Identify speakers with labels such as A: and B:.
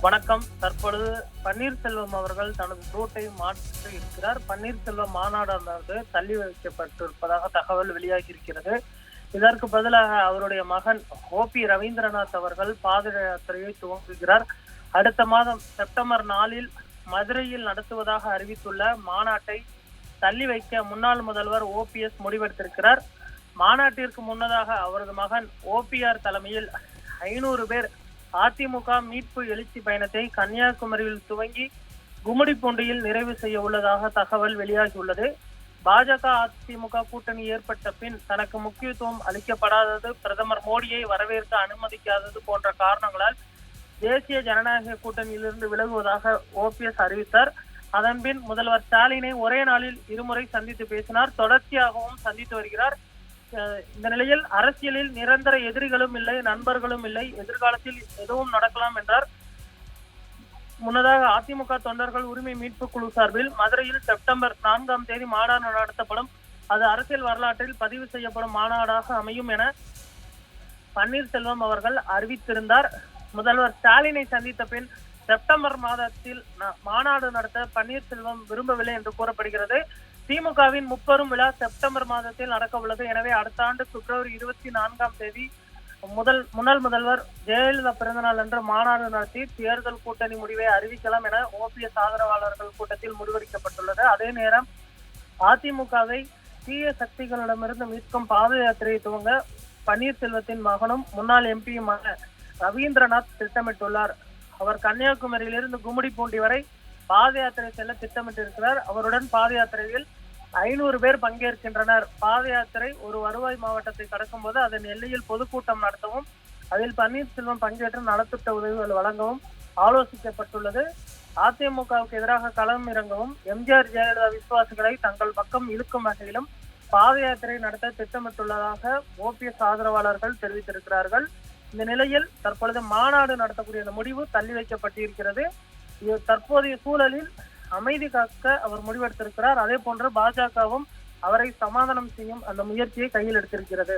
A: வணக்கம். தற்பொழுது பன்னீர்செல்வம் அவர்கள் தனது ரூட்டை மாற்றி இருக்கிறார். பன்னீர்செல்வம் மாநாடானது தள்ளி வைக்கப்பட்டிருப்பதாக தகவல் வெளியாகி இருக்கிறது. இதற்கு பதிலாக அவருடைய மகன் ஓபி ரவீந்திரநாத் அவர்கள் பாத யாத்திரையை துவங்குகிறார். அடுத்த மாதம் செப்டம்பர் 4 மதுரையில் நடத்துவதாக அறிவித்துள்ள மாநாட்டை தள்ளி வைக்க முன்னாள் முதல்வர் ஓபிஎஸ் முடிவெடுத்திருக்கிறார். மாநாட்டிற்கு முன்னதாக அவரது மகன் ஓபிஆர் தலைமையில் 500 பேர் அதிமுக மீட்பு எழுச்சி பயணத்தை கன்னியாகுமரியில் துவங்கி கும்மிடிப்பூண்டியில் நிறைவு செய்ய உள்ளதாக தகவல் வெளியாகியுள்ளது. பாஜக அதிமுக கூட்டணி ஏற்பட்ட பின் தனக்கு முக்கியத்துவம் அளிக்கப்படாதது, பிரதமர் மோடியை வரவேற்க அனுமதிக்காதது போன்ற காரணங்களால் தேசிய ஜனநாயக கூட்டணியிலிருந்து விலகுவதாக ஓபிஎஸ் அறிவித்தார். அதன்பின் முதல்வர் ஸ்டாலினை ஒரே நாளில் இருமுறை சந்தித்து பேசினார். தொடர்ச்சியாகவும் சந்தித்து வருகிறார். இந்த நிலையில் அரசியலில் நிரந்தர எதிரிகளும் இல்லை, நண்பர்களும் இல்லை, எதிர்காலத்தில் எதுவும் நடக்கலாம் என்றார். முன்னதாக அதிமுக தொண்டர்கள் உரிமை மீட்பு குழு சார்பில் மதுரையில் செப்டம்பர் 4 மாநாடு நடத்தப்படும். அது அரசியல் வரலாற்றில் பதிவு செய்யப்படும் மாநாடாக அமையும் என பன்னீர்செல்வம் அவர்கள் அறிவித்திருந்தார். முதல்வர் ஸ்டாலினை சந்தித்த பின் செப்டம்பர் மாதத்தில் மாநாடு நடத்த பன்னீர்செல்வம் விரும்பவில்லை என்று கூறப்படுகிறது. திமுகவின் முப்பெரும் விழா செப்டம்பர் மாதத்தில் நடக்க உள்ளது. எனவே அடுத்த ஆண்டு பிப்ரவரி 24 முன்னாள் முதல்வர் ஜெயலலிதா பிறந்தநாள் அன்று மாநாடு நடத்தி தேர்தல் கூட்டணி முடிவை அறிவிக்கலாம் என ஓபிஎஸ் ஆதரவாளர்கள் கூட்டத்தில் முடிவெடுக்கப்பட்டுள்ளது. அதே நேரம் அதிமுகவை தீய சக்திகளிடமிருந்து மீட்கும் பாத யாத்திரையை துவங்க பன்னீர்செல்வத்தின் மகனும் முன்னாள் எம்பியுமான ரவீந்திரநாத் திட்டமிட்டுள்ளார். அவர் கன்னியாகுமரியிலிருந்து கும்மிடிப்பூண்டி வரை பாத யாத்திரை செல்ல திட்டமிட்டிருக்கிறார். அவருடன் பாத யாத்திரையில் 500 பேர் பங்கேற்கின்றனர். பாத யாத்திரை ஒரு வருவாய் மாவட்டத்தை கடக்கும் போது அதன் எல்லையில் பொதுக்கூட்டம் நடத்தவும், அதில் பன்னீர்செல்வம் பங்கேற்று நலத்திட்ட உதவிகள் வழங்கவும் ஆலோசிக்கப்பட்டுள்ளது. அதிமுகவுக்கு எதிராக களம் இறங்கவும், எம்ஜிஆர் ஜெயலலிதா விசுவாசிகளை தங்கள் பக்கம் இழுக்கும் வகையிலும் பாத யாத்திரை நடத்த திட்டமிட்டுள்ளதாக ஓபிஎஸ் ஆதரவாளர்கள் தெரிவித்திருக்கிறார்கள். இந்த நிலையில் தற்பொழுது மாநாடு நடத்தக்கூடிய அந்த முடிவு தள்ளி வைக்கப்பட்டிருக்கிறது. தற்போதைய சூழலில் அமைதி காக்க அவர் முடிவெடுத்திருக்கிறார். அதே போன்று பாஜகவும் அவரை சமாதானம் செய்யும் அந்த முயற்சியை கையில் எடுத்திருக்கிறது.